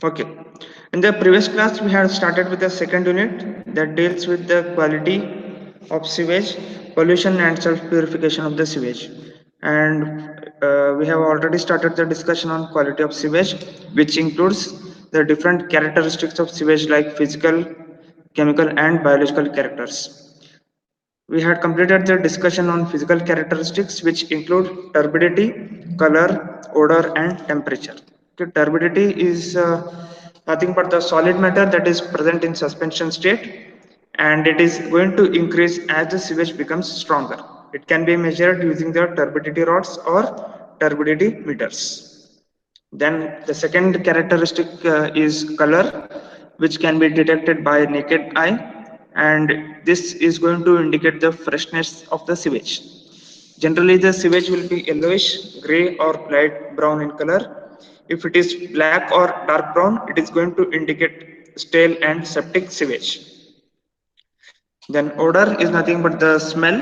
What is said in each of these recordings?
Okay. In the previous class, we had started with the second unit that deals with the quality of sewage, pollution, and self purification of the sewage. And we have already started the discussion on quality of sewage, which includes the different characteristics of sewage like physical, chemical, and biological characters. We had completed the discussion on physical characteristics, which include turbidity, color, odor, and temperature. Okay, turbidity is nothing but the solid matter that is present in suspension state, and it is going to increase as the sewage becomes stronger. It can be measured using the turbidity rods or turbidity meters. Then the second characteristic is color, which can be detected by naked eye, and this is going to indicate the freshness of the sewage. Generally, the sewage will be yellowish, gray, or light brown in color. If it is black or dark brown, it is going to indicate stale and septic sewage. Then odor is nothing but the smell.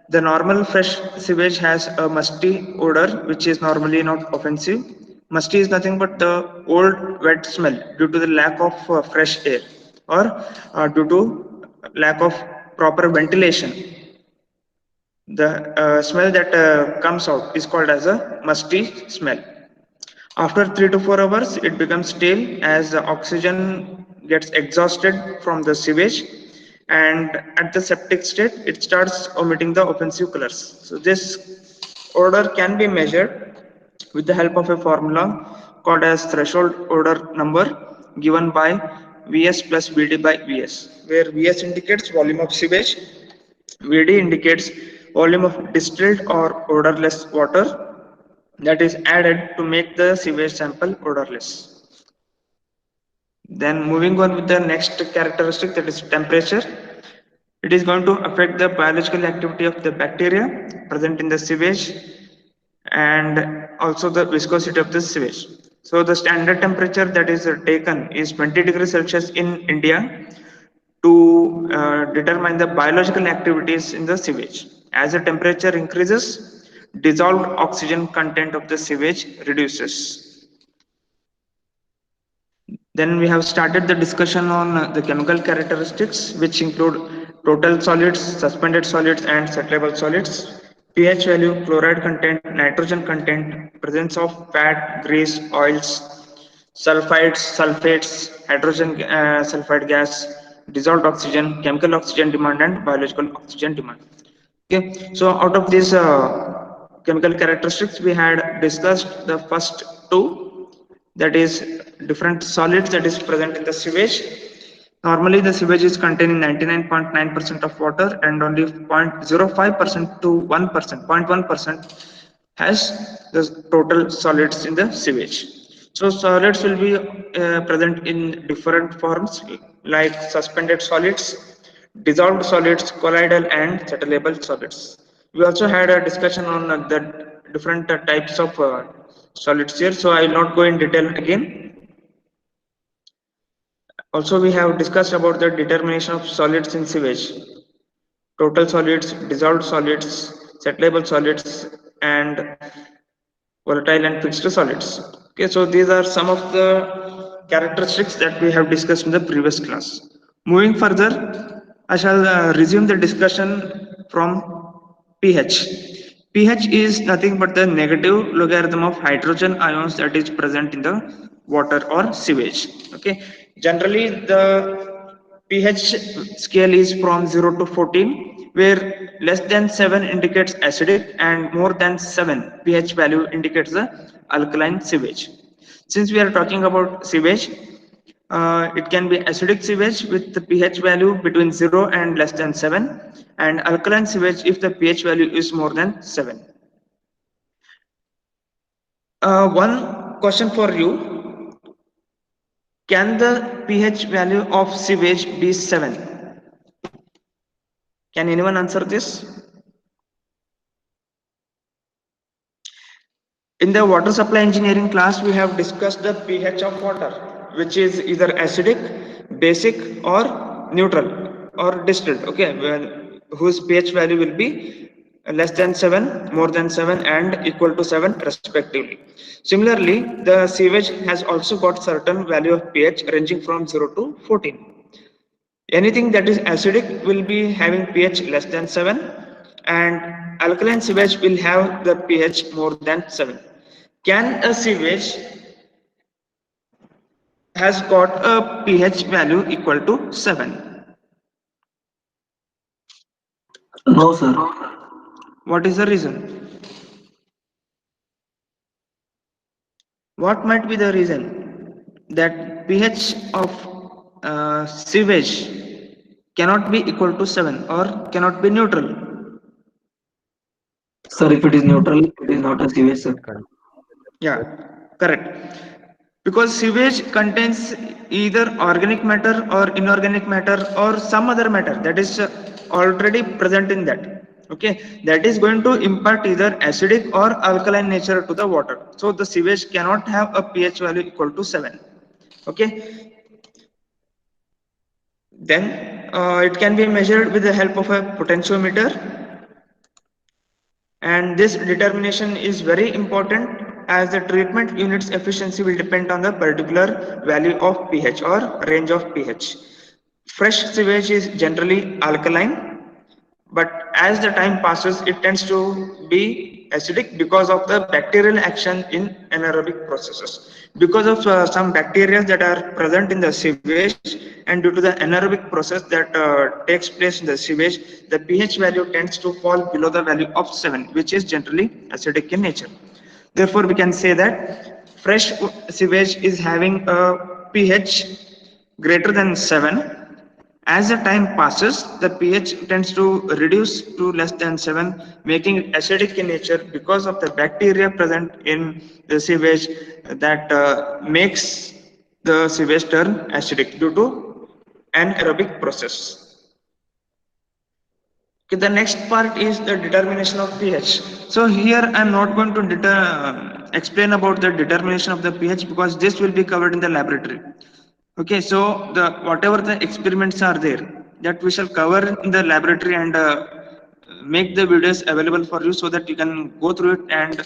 The normal fresh sewage has a musty odor which is normally not offensive. Musty is nothing but the old wet smell due to the lack of fresh air or due to lack of proper ventilation. The smell that comes out is called as a musty smell. After 3 to 4 hours, it becomes stale as the oxygen gets exhausted from the sewage, and at the septic state, it starts emitting the offensive colors. So, this odor can be measured with the help of a formula called as threshold odor number given by Vs plus Vd by Vs, where Vs indicates volume of sewage, Vd indicates volume of distilled or odorless water that is added to make the sewage sample odorless. Then moving on with the next characteristic, that is temperature. It is going to affect the biological activity of the bacteria present in the sewage and also the viscosity of the sewage. So the standard temperature that is taken is 20 degrees Celsius in India to determine the biological activities in the sewage. As the temperature increases, dissolved oxygen content of the sewage reduces. Then we have started the discussion on the chemical characteristics, which include total solids, suspended solids, and settleable solids, pH value, chloride content, nitrogen content, presence of fat, grease, oils, sulfides, sulfates, hydrogen sulfide gas, dissolved oxygen, chemical oxygen demand, and biological oxygen demand. Okay, so out of these chemical characteristics, we had discussed the first two, that is different solids that is present in the sewage. Normally, the sewage is containing 99.9% of water and only 0.05% to 1%, 0.1% has the total solids in the sewage. So solids will be present in different forms like suspended solids, dissolved solids, colloidal and settleable solids. We also had a discussion on the different types of solids here, so I will not go in detail again. Also, we have discussed about the determination of solids in sewage: total solids, dissolved solids, settleable solids, and volatile and fixed solids. Okay, so these are some of the characteristics that we have discussed in the previous class. Moving further, I shall resume the discussion from pH. pH is nothing but the negative logarithm of hydrogen ions that is present in the water or sewage. Okay, generally the pH scale is from 0 to 14, where less than 7 indicates acidic and more than 7 pH value indicates the alkaline sewage. Since we are talking about sewage, it can be acidic sewage with the pH value between 0 and less than 7, and alkaline sewage if the pH value is more than 7. One question for you: can the pH value of sewage be 7? Can anyone answer this? In the water supply engineering class, we have discussed the pH of water, which is either acidic, basic, or neutral or distilled. Okay, whose pH value will be less than 7, more than 7, and equal to 7 respectively. Similarly, the sewage has also got certain value of pH ranging from 0 to 14. Anything that is acidic will be having pH less than 7, and alkaline sewage will have the pH more than 7. Can a sewage has got a pH value equal to 7? No, sir. What is the reason? What might be the reason that pH of sewage cannot be equal to 7 or cannot be neutral? Sir, if it is neutral, it is not a sewage, sir. Yeah, correct. Because sewage contains either organic matter or inorganic matter or some other matter that is already present in that. Okay, that is going to impart either acidic or alkaline nature to the water. So the sewage cannot have a pH value equal to 7. Okay, then it can be measured with the help of a potentiometer, and this determination is very important as the treatment unit's efficiency will depend on the particular value of pH or range of pH. Fresh sewage is generally alkaline, but as the time passes it tends to be acidic because of the bacterial action in anaerobic processes. Because of some bacteria that are present in the sewage, and due to the anaerobic process that takes place in the sewage, the pH value tends to fall below the value of 7, which is generally acidic in nature. Therefore we can say that fresh sewage is having a pH greater than 7. As the time passes, the pH tends to reduce to less than 7, making it acidic in nature because of the bacteria present in the sewage that makes the sewage turn acidic due to anaerobic process. Okay, the next part is the determination of pH. So here I am not going to explain about the determination of the pH because this will be covered in the laboratory. Okay, so the whatever the experiments are there that we shall cover in the laboratory and make the videos available for you so that you can go through it, and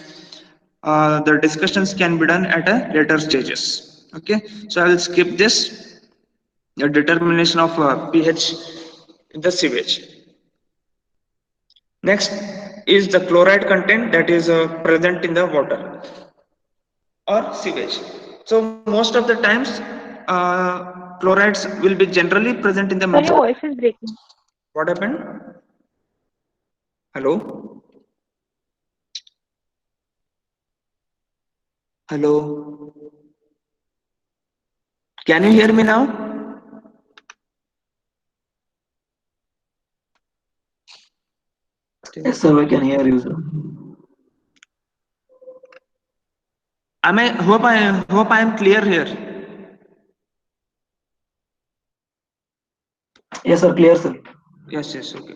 the discussions can be done at a later stages. Okay, so I will skip this, the determination of pH in the sewage. Next is the chloride content that is present in the water or sewage. So most of the times chlorides will be generally present in the Sir, your municipal. voice is breaking. What happened? Hello? Hello? Can you hear me now? Yes, sir, we can hear you, sir. I am clear here. Yes, sir, clear, sir. Yes, yes, okay.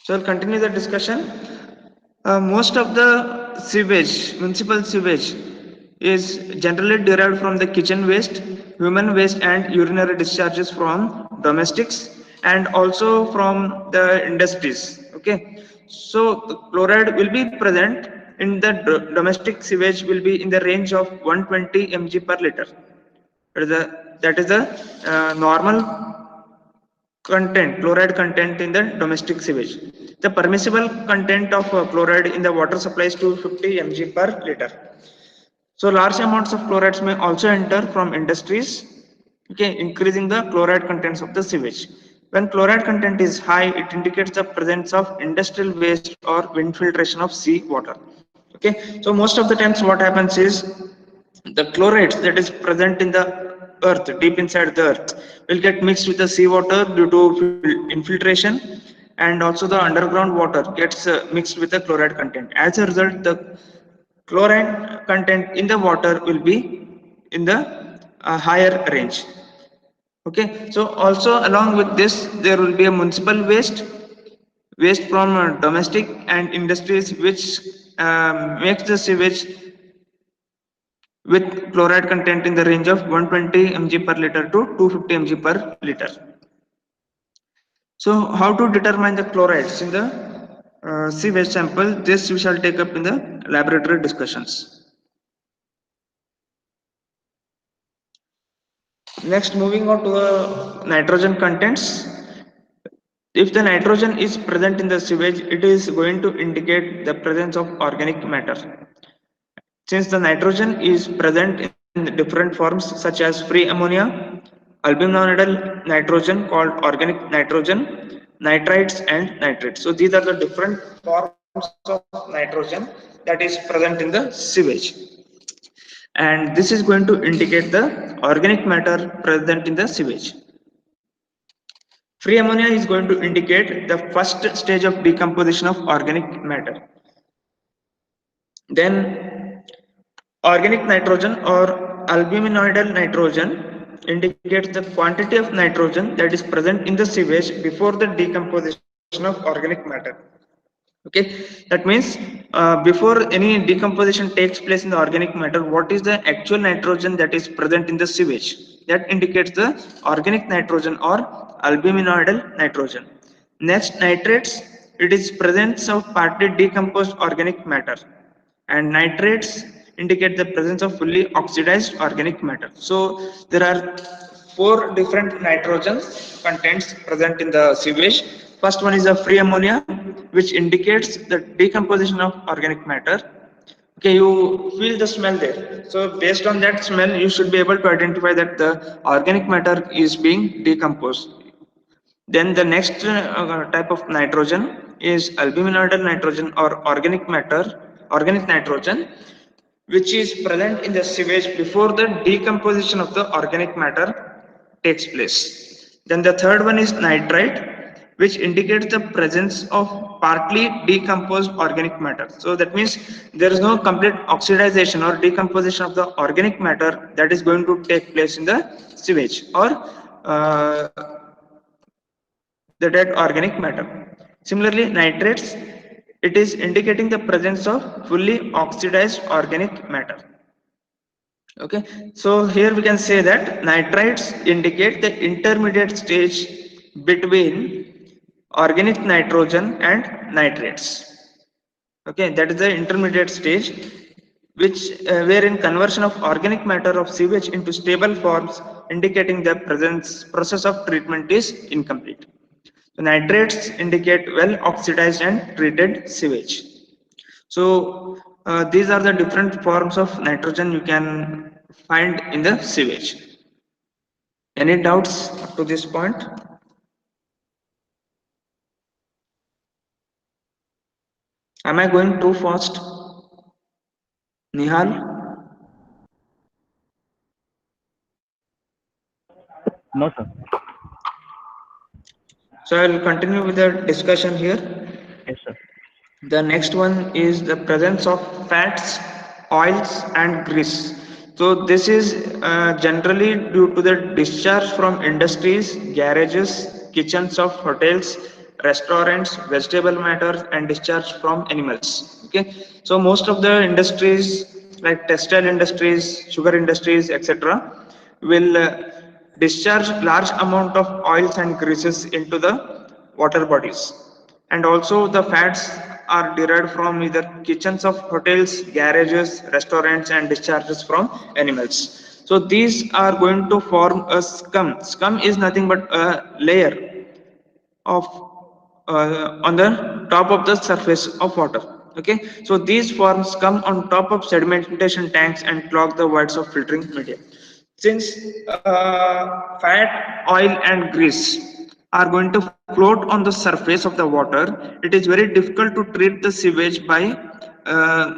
So I'll continue the discussion. Most of the sewage, municipal sewage, is generally derived from the kitchen waste, human waste, and urinary discharges from domestics and also from the industries. Okay, so the chloride will be present in the domestic sewage will be in the range of 120 mg per liter. That is the normal content, chloride content in the domestic sewage. The permissible content of chloride in the water supply is 250 mg per liter. So large amounts of chlorides may also enter from industries, okay, increasing the chloride contents of the sewage. When chloride content is high, it indicates the presence of industrial waste or infiltration of sea water. Okay, so most of the times what happens is the chlorides that is present in the earth, deep inside the earth, will get mixed with the seawater due to infiltration, and also the underground water gets mixed with the chloride content. As a result, the chlorine content in the water will be in the higher range. Okay, so also along with this there will be a municipal waste from domestic and industries which makes the sewage with chloride content in the range of 120 mg per liter to 250 mg per liter. So how to determine the chlorides in the sewage sample. This we shall take up in the laboratory discussions. Next, moving on to the nitrogen contents. If the nitrogen is present in the sewage, it is going to indicate the presence of organic matter. Since the nitrogen is present in different forms such as free ammonia, albuminoidal nitrogen called organic nitrogen, nitrites and nitrates. So these are the different forms of nitrogen that is present in the sewage. And this is going to indicate the organic matter present in the sewage. Free ammonia is going to indicate the first stage of decomposition of organic matter. Then organic nitrogen or albuminoidal nitrogen indicates the quantity of nitrogen that is present in the sewage before the decomposition of organic matter. Okay, that means before any decomposition takes place in the organic matter, what is the actual nitrogen that is present in the sewage? That indicates the organic nitrogen or albuminoidal nitrogen. Next, nitrates, it is presence of partly decomposed organic matter, and nitrates indicate the presence of fully oxidized organic matter. So there are four different nitrogen contents present in the sewage. First one is a free ammonia, which indicates the decomposition of organic matter. Okay, you feel the smell there. So based on that smell, you should be able to identify that the organic matter is being decomposed. Then the next type of nitrogen is albuminoidal nitrogen or organic nitrogen, which is present in the sewage before the decomposition of the organic matter takes place. Then the third one is nitrite, which indicates the presence of partly decomposed organic matter. So that means there is no complete oxidization or decomposition of the organic matter that is going to take place in the sewage or uh, the dead organic matter. Similarly, nitrates, it is indicating the presence of fully oxidized organic matter. Okay, so here we can say that nitrites indicate the intermediate stage between organic nitrogen and nitrates. Okay, that is the intermediate stage, which wherein conversion of organic matter of sewage into stable forms, indicating the presence process of treatment is incomplete. So nitrates indicate well oxidized and treated sewage. So these are the different forms of nitrogen you can find in the sewage. Any doubts up to this point? Am I going too fast, Nihal? No, sir. So I'll continue with the discussion here. Yes, sir. The next one is the presence of fats, oils, and grease. So this is generally due to the discharge from industries, garages, kitchens of hotels, restaurants, vegetable matter, and discharge from animals. Okay, so most of the industries like textile industries, sugar industries, etc., will discharge large amount of oils and greases into the water bodies, and also the fats are derived from either kitchens of hotels, garages, restaurants, and discharges from animals. So these are going to form a scum. Scum is nothing but a layer of on the top of the surface of water. Okay, so these forms come on top of sedimentation tanks and clog the voids of filtering media. Since fat, oil, and grease are going to float on the surface of the water, it is very difficult to treat the sewage by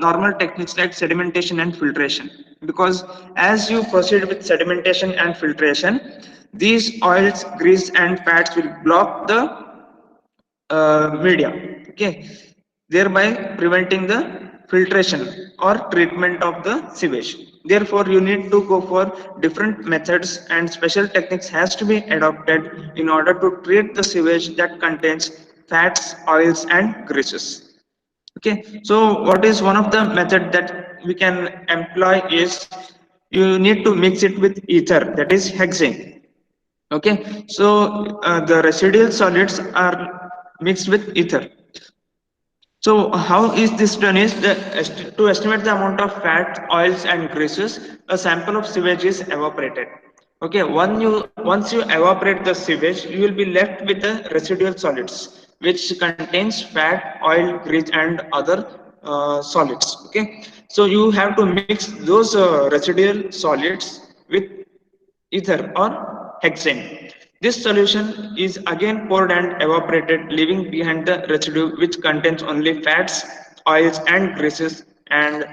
normal techniques like sedimentation and filtration, because as you proceed with sedimentation and filtration, these oils, grease, and fats will block the media, okay, thereby preventing the filtration or treatment of the sewage. Therefore you need to go for different methods, and special techniques has to be adopted in order to treat the sewage that contains fats, oils, and greases. Okay, so what is one of the method that we can employ is you need to mix it with ether, that is hexane. Okay, so the residual solids are mixed with ether. So how is this done is to estimate the amount of fat, oils and greases, a sample of sewage is evaporated. Okay, once you evaporate the sewage, you will be left with the residual solids, which contains fat, oil, grease and other solids. Okay, so you have to mix those residual solids with ether or hexane. This solution is again poured and evaporated, leaving behind the residue which contains only fats, oils, and greases, and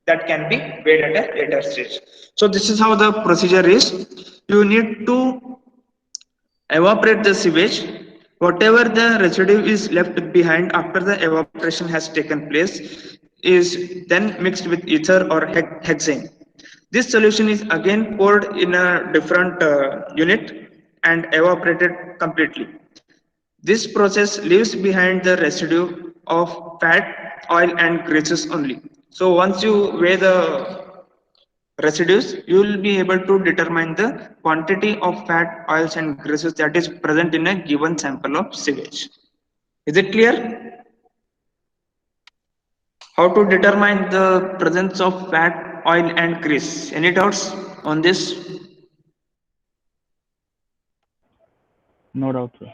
that can be weighed at a later stage. So this is how the procedure is. You need to evaporate the sewage. Whatever the residue is left behind after the evaporation has taken place is then mixed with ether or hexane. This solution is again poured in a different unit and evaporated completely. This process leaves behind the residue of fat, oil, and greases only. So once you weigh the residues, you will be able to determine the quantity of fat, oils, and greases that is present in a given sample of sewage. Is it clear? How to determine the presence of fat, oil, and grease? Any doubts on this? No doubt, sir.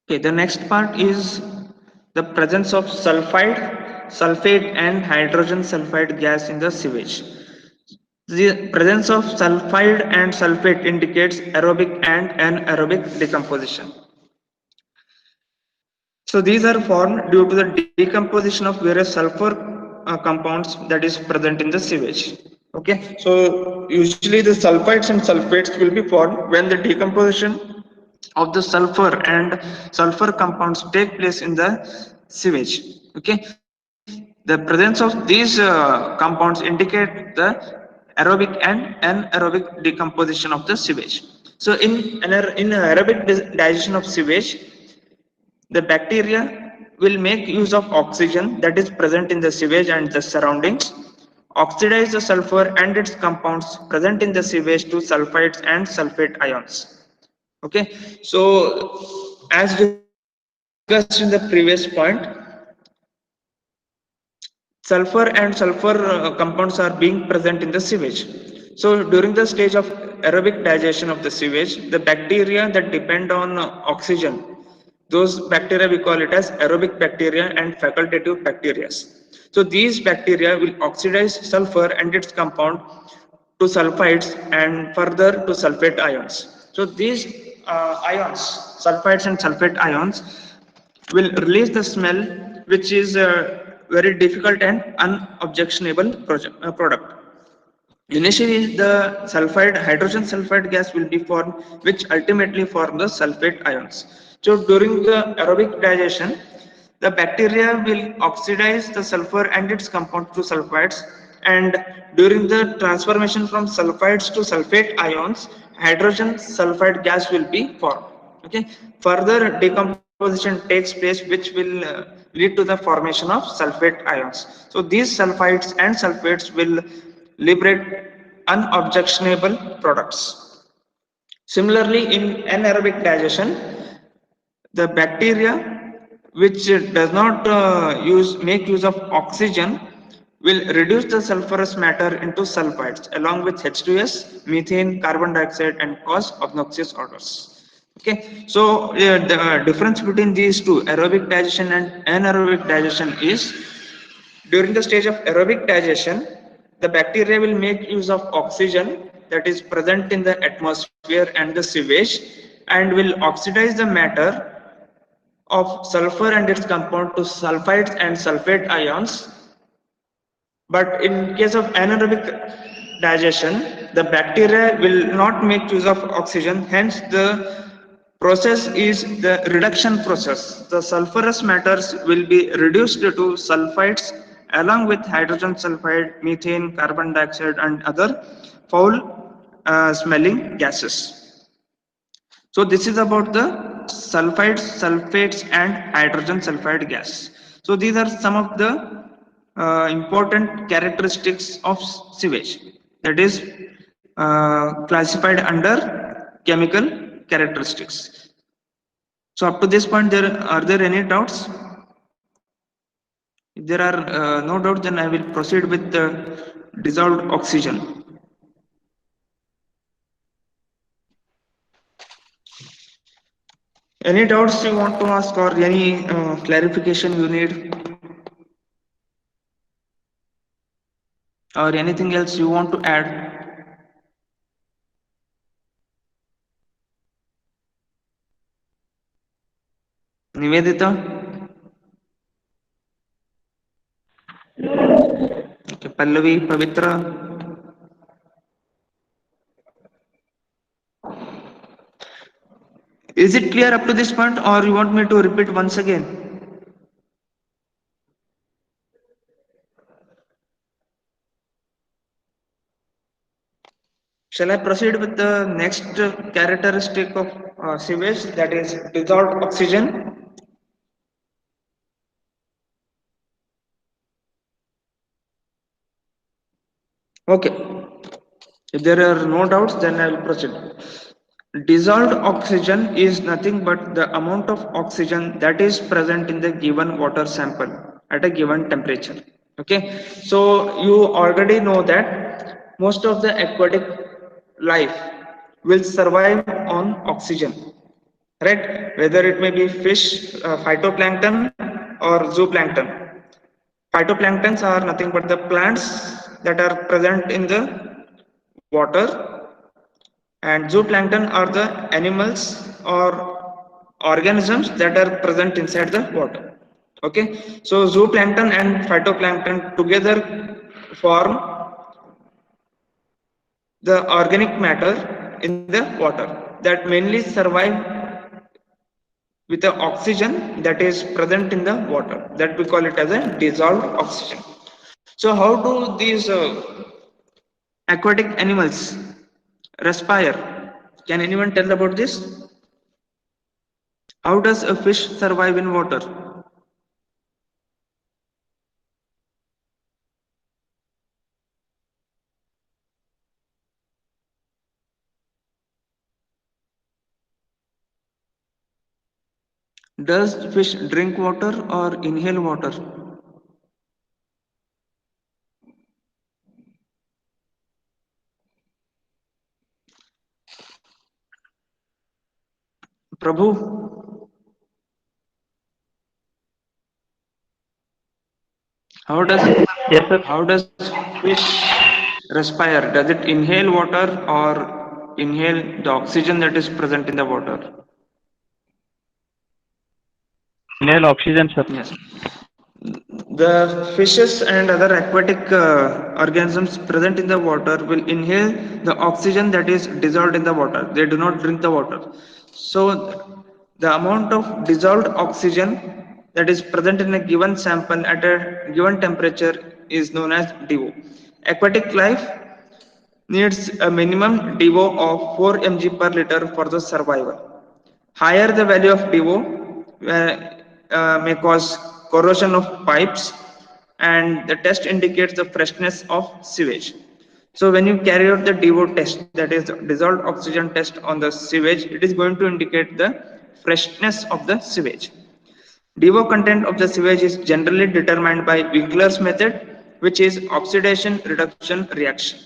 Okay, the next part is the presence of sulfide, sulfate, and hydrogen sulfide gas in the sewage. The presence of sulfide and sulfate indicates aerobic and anaerobic decomposition. So these are formed due to the decomposition of various sulfur compounds that is present in the sewage. Okay, so usually the sulfides and sulfates will be formed when the decomposition of the sulfur and sulfur compounds take place in the sewage. Okay, the presence of these compounds indicate the aerobic and anaerobic decomposition of the sewage. So in aerobic digestion of sewage, the bacteria will make use of oxygen that is present in the sewage and the surroundings, oxidize the sulfur and its compounds present in the sewage to sulfides and sulfate ions. Okay, so as discussed in the previous point, sulfur and sulfur compounds are being present in the sewage. So during the stage of aerobic digestion of the sewage, the bacteria that depend on oxygen, those bacteria we call it as aerobic bacteria and facultative bacteria. So these bacteria will oxidize sulfur and its compound to sulfides and further to sulfate ions. So these ions, sulfides and sulfate ions, will release the smell, which is a very difficult and unobjectionable product. Initially, the sulfide, hydrogen sulfide gas will be formed, which ultimately form the sulfate ions. So during the aerobic digestion, the bacteria will oxidize the sulfur and its compound to sulfides, and during the transformation from sulfides to sulfate ions, hydrogen sulfide gas will be formed. Okay, further decomposition takes place, which will lead to the formation of sulfate ions. So these sulfides and sulfates will liberate unobjectionable products. Similarly, in anaerobic digestion, the bacteria which does not make use of oxygen will reduce the sulfurous matter into sulfides along with H2S, methane, carbon dioxide, and cause obnoxious odors. Okay, so the difference between these two, aerobic digestion and anaerobic digestion, is during the stage of aerobic digestion, the bacteria will make use of oxygen that is present in the atmosphere and the sewage and will oxidize the matter of sulfur and its compound to sulfides and sulfate ions. But in case of anaerobic digestion, the bacteria will not make use of oxygen, hence the process is the reduction process. The sulfurous matters will be reduced to sulfides along with hydrogen sulfide, methane, carbon dioxide, and other foul smelling gases. So this is about the sulfides, sulfates, and hydrogen sulfide gas. So these are some of the important characteristics of sewage. That is, classified under chemical characteristics. So up to this point, there any doubts? If there are no doubts, then I will proceed with the dissolved oxygen. Any doubts you want to ask or any clarification you need or anything else you want to add? Nivedita? Okay, Pallavi, Pavitra? Is it clear up to this point or you want me to repeat once again? Shall I proceed with the next characteristic of sewage, that is dissolved oxygen? Okay. If there are no doubts, then I will proceed. Dissolved oxygen is nothing but the amount of oxygen that is present in the given water sample at a given temperature. Okay, so you already know that most of the aquatic life will survive on oxygen, right? Whether it may be fish, phytoplankton, or zooplankton. Phytoplanktons are nothing but the plants that are present in the water, and zooplankton are the animals or organisms that are present inside the water. Okay, so zooplankton and phytoplankton together form the organic matter in the water that mainly survive with the oxygen that is present in the water, that we call it as a dissolved oxygen. So how do these aquatic animals respire? Can anyone tell about this? How does a fish survive in water? Does fish drink water or inhale water? Prabhu, how does Yes, sir. how does fish respire? Does it inhale water or inhale the oxygen that is present in the water? Inhale oxygen, sir. Yes. The fishes and other aquatic organisms present in the water will inhale the oxygen that is dissolved in the water. They do not drink the water. So the amount of dissolved oxygen that is present in a given sample at a given temperature is known as DO. Aquatic life needs a minimum DO of 4 mg per liter for the survival. Higher the value of DO may cause corrosion of pipes, and the test indicates the freshness of sewage. So when you carry out the DO test, that is dissolved oxygen test on the sewage, it is going to indicate the freshness of the sewage. DO content of the sewage is generally determined by Winkler's method, which is oxidation reduction reaction.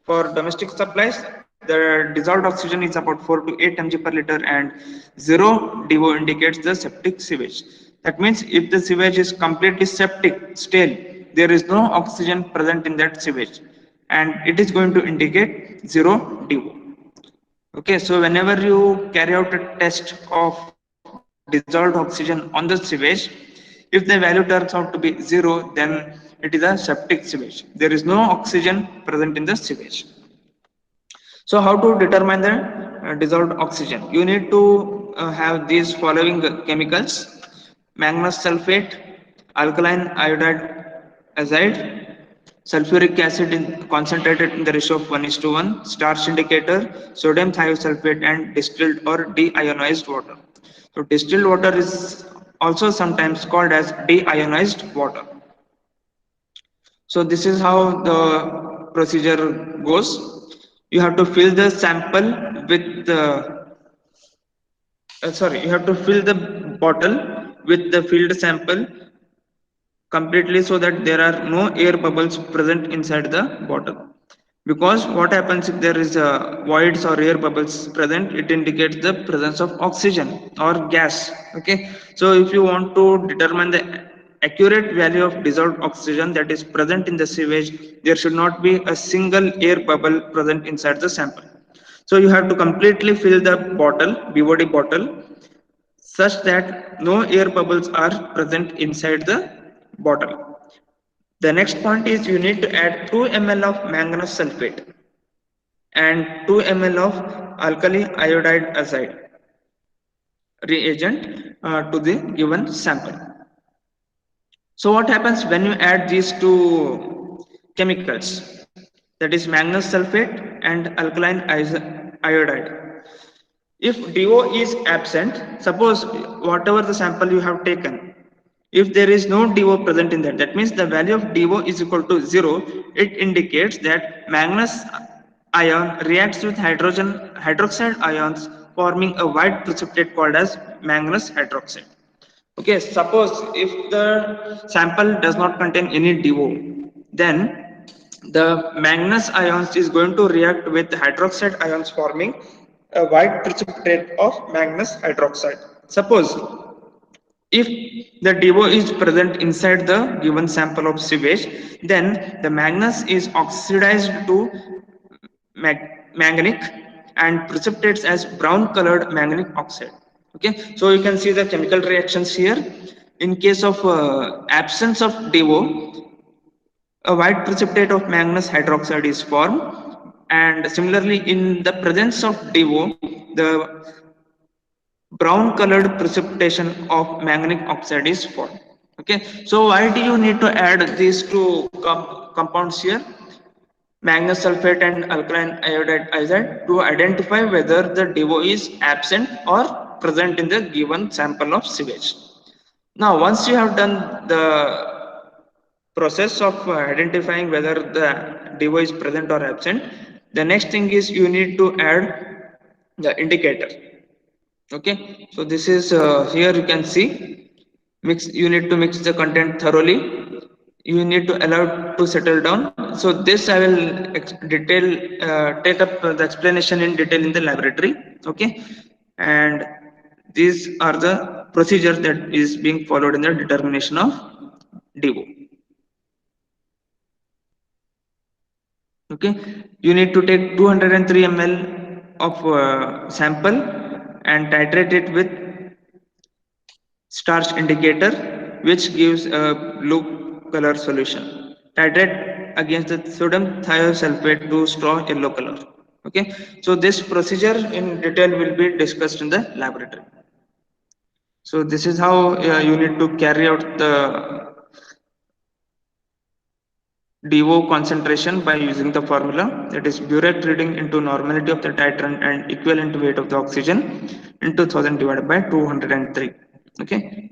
For domestic supplies, the dissolved oxygen is about 4 to 8 mg per liter, and 0 DO indicates the septic sewage. That means if the sewage is completely septic, stale, there is no oxygen present in that sewage, and it is going to indicate 0 DO. Okay, so whenever you carry out a test of dissolved oxygen on the sewage, if the value turns out to be 0, then it is a septic sewage. There is no oxygen present in the sewage. So how to determine the dissolved oxygen? You need to have these following chemicals: manganese sulfate, alkaline iodide azide, sulfuric acid concentrated in the ratio of 1:1, starch indicator, sodium thiosulfate, and distilled or deionized water. So distilled water is also sometimes called as deionized water. So this is how the procedure goes. you have to fill the sample with you have to fill the bottle with the filled sample completely so that there are no air bubbles present inside the bottle. Because what happens if there is voids or air bubbles present, it indicates the presence of oxygen or gas. Okay, so if you want to determine the accurate value of dissolved oxygen that is present in the sewage, there should not be a single air bubble present inside the sample. So you have to completely fill the bottle, BOD bottle, such that no air bubbles are present inside the bottle. The next point is you need to add 2 ml of manganese sulfate and 2 ml of alkali iodide azide reagent to the given sample. So what happens when you add these two chemicals, that is manganese sulfate and alkaline iodide? If DO is absent, suppose whatever the sample you have taken, if there is no DO present in that, that means the value of DO is equal to 0. It indicates that manganese ion reacts with hydroxide ions, forming a white precipitate called as manganese hydroxide. Okay, suppose if the sample does not contain any DO, then the manganese ions is going to react with hydroxide ions, forming a white precipitate of manganese hydroxide. Suppose if the DO is present inside the given sample of sewage, then the manganese is oxidized to manganic and precipitates as brown colored manganic oxide. Okay, so you can see the chemical reactions here. In case of absence of DO, a white precipitate of manganese hydroxide is formed, and similarly in the presence of DO, the brown colored precipitation of manganic oxide is formed. Okay, so why do you need to add these two compounds here, manganese sulfate and alkaline iodide azide, to identify whether the DO is absent or present in the given sample of sewage? Now once you have done the process of identifying whether the DO is present or absent, the next thing is you need to add the indicator. Okay, so this is here you can see, you need to mix the content thoroughly, you need to allow it to settle down. So this I will detail take up the explanation in detail in the laboratory. Okay, and these are the procedures that is being followed in the determination of DO. Okay, you need to take 203 ml of sample and titrate it with starch indicator, which gives a blue color solution. Titrate against the sodium thiosulfate to strong yellow color. Okay, so this procedure in detail will be discussed in the laboratory. So this is how you need to carry out the DO concentration by using the formula, that is burette reading into normality of the titrant and equivalent weight of the oxygen into 1000 divided by 203. Okay,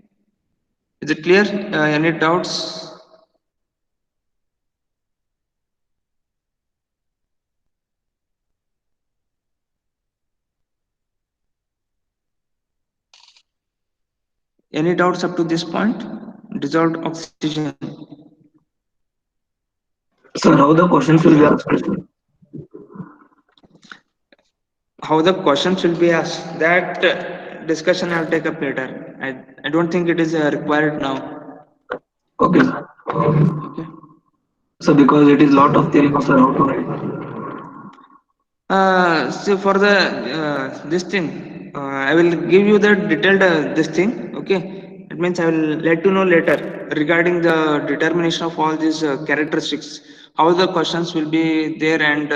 is it clear? Any doubts? Any doubts up to this point? Dissolved oxygen. Sir, how the questions will be asked? How the questions will be asked, that discussion I'll take up later. I don't think it is required now. Okay, sir. Okay. So because it is lot of theory, sir, how to write? So for the this thing, I will give you the detailed this thing. Okay, it means I will let you know later regarding the determination of all these characteristics, how the questions will be there, and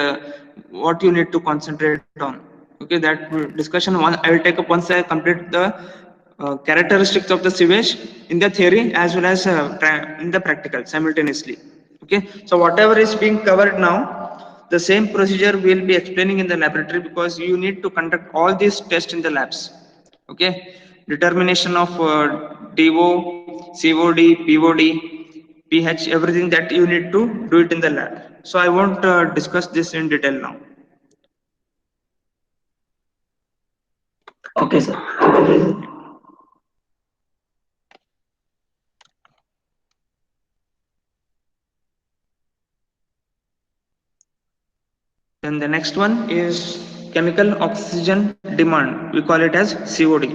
what you need to concentrate on. Okay, that discussion one I will take up once I complete the characteristics of the sewage in the theory as well as in the practical simultaneously. Okay, so whatever is being covered now, the same procedure we'll be explaining in the laboratory, because you need to conduct all these tests in the labs. Okay, determination of DO, COD, POD, pH, everything that you need to do it in the lab. So I won't discuss this in detail now. Okay, sir. Then the next one is chemical oxygen demand. We call it as COD.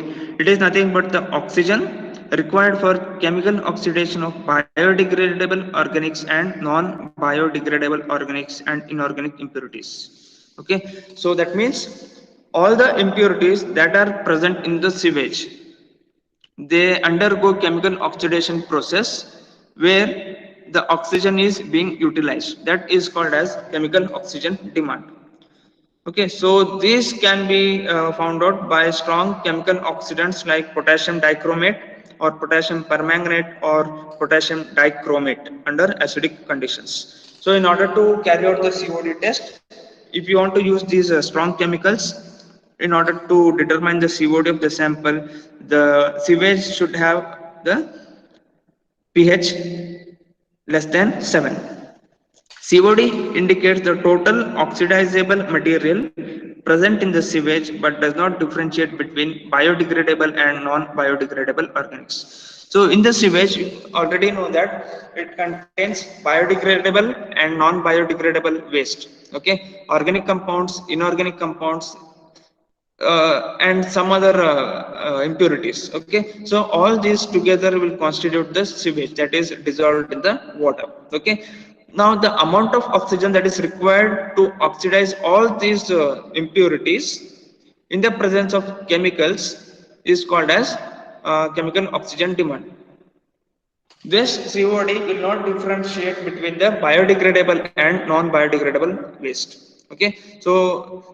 It is nothing but the oxygen required for chemical oxidation of biodegradable organics and non-biodegradable organics and inorganic impurities. Okay, so that means all the impurities that are present in the sewage, they undergo chemical oxidation process where the oxygen is being utilized. That is called as chemical oxygen demand. Okay, so these can be found out by strong chemical oxidants like potassium dichromate or potassium permanganate or potassium dichromate under acidic conditions. So in order to carry out the COD test, if you want to use these strong chemicals, in order to determine the COD of the sample, the sewage should have the pH less than 7. COD indicates the total oxidizable material present in the sewage but does not differentiate between biodegradable and non-biodegradable organics. So in the sewage, you already know that it contains biodegradable and non-biodegradable waste. Okay, organic compounds, inorganic compounds, and some other impurities. Okay, so all these together will constitute the sewage that is dissolved in the water. Okay, now the amount of oxygen that is required to oxidize all these impurities in the presence of chemicals is called as chemical oxygen demand. This COD will not differentiate between the biodegradable and non-biodegradable waste. Okay, so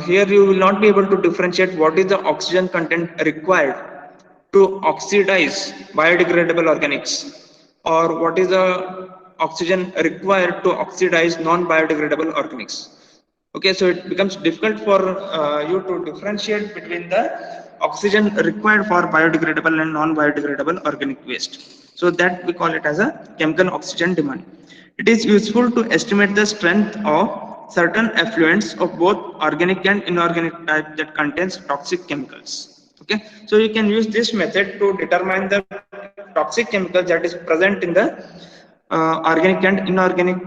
here you will not be able to differentiate what is the oxygen content required to oxidize biodegradable organics or what is the oxygen required to oxidize non-biodegradable organics. Okay, so it becomes difficult for you to differentiate between the oxygen required for biodegradable and non-biodegradable organic waste. So that we call it as a chemical oxygen demand. It is useful to estimate the strength of certain effluents of both organic and inorganic type that contains toxic chemicals. Okay, so you can use this method to determine the toxic chemicals that is present in the organic and inorganic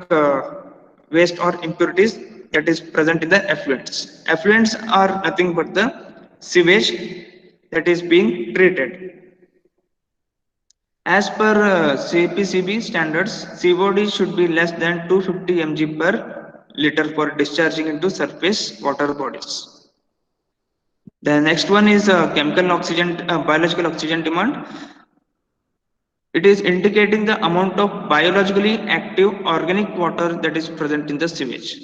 waste or impurities that is present in the effluents. Effluents are nothing but the sewage that is being treated. As per CPCB standards, COD should be less than 250 mg per liter for discharging into surface water bodies. The next one is chemical oxygen, biological oxygen demand. It is indicating the amount of biologically active organic water that is present in the sewage.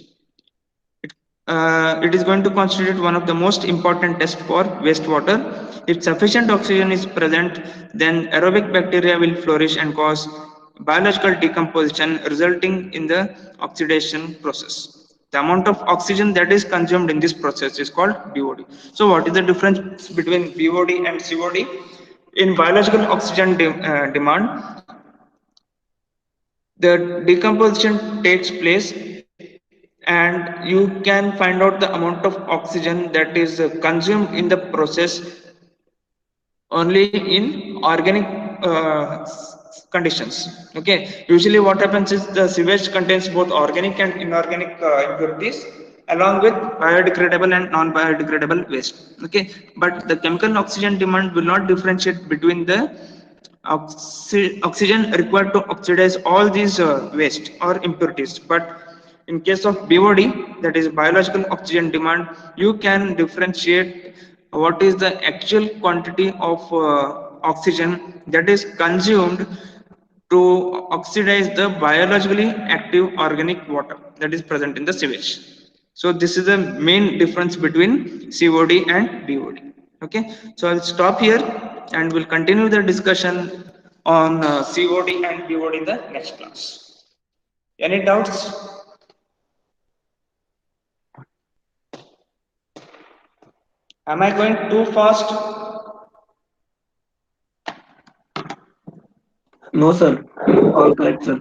It is going to constitute one of the most important tests for wastewater. If sufficient oxygen is present, then aerobic bacteria will flourish and cause biological decomposition, resulting in the oxidation process. The amount of oxygen that is consumed in this process is called BOD. So, what is the difference between BOD and COD? In biological oxygen demand, the decomposition takes place and you can find out the amount of oxygen that is consumed in the process only in organic conditions. Okay, usually what happens is the sewage contains both organic and inorganic impurities along with biodegradable and non-biodegradable waste. Okay, but the chemical oxygen demand will not differentiate between the oxygen required to oxidize all these waste or impurities, but in case of BOD, that is biological oxygen demand, you can differentiate what is the actual quantity of oxygen that is consumed to oxidize the biologically active organic water that is present in the sewage. So this is the main difference between COD and BOD. Okay, so I'll stop here and we'll continue the discussion on COD and BOD in the next class. Any doubts? Am I going too fast? No, sir. All correct, sir.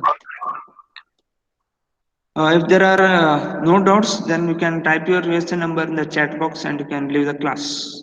If there are no doubts, then you can type your USN number in the chat box and you can leave the class.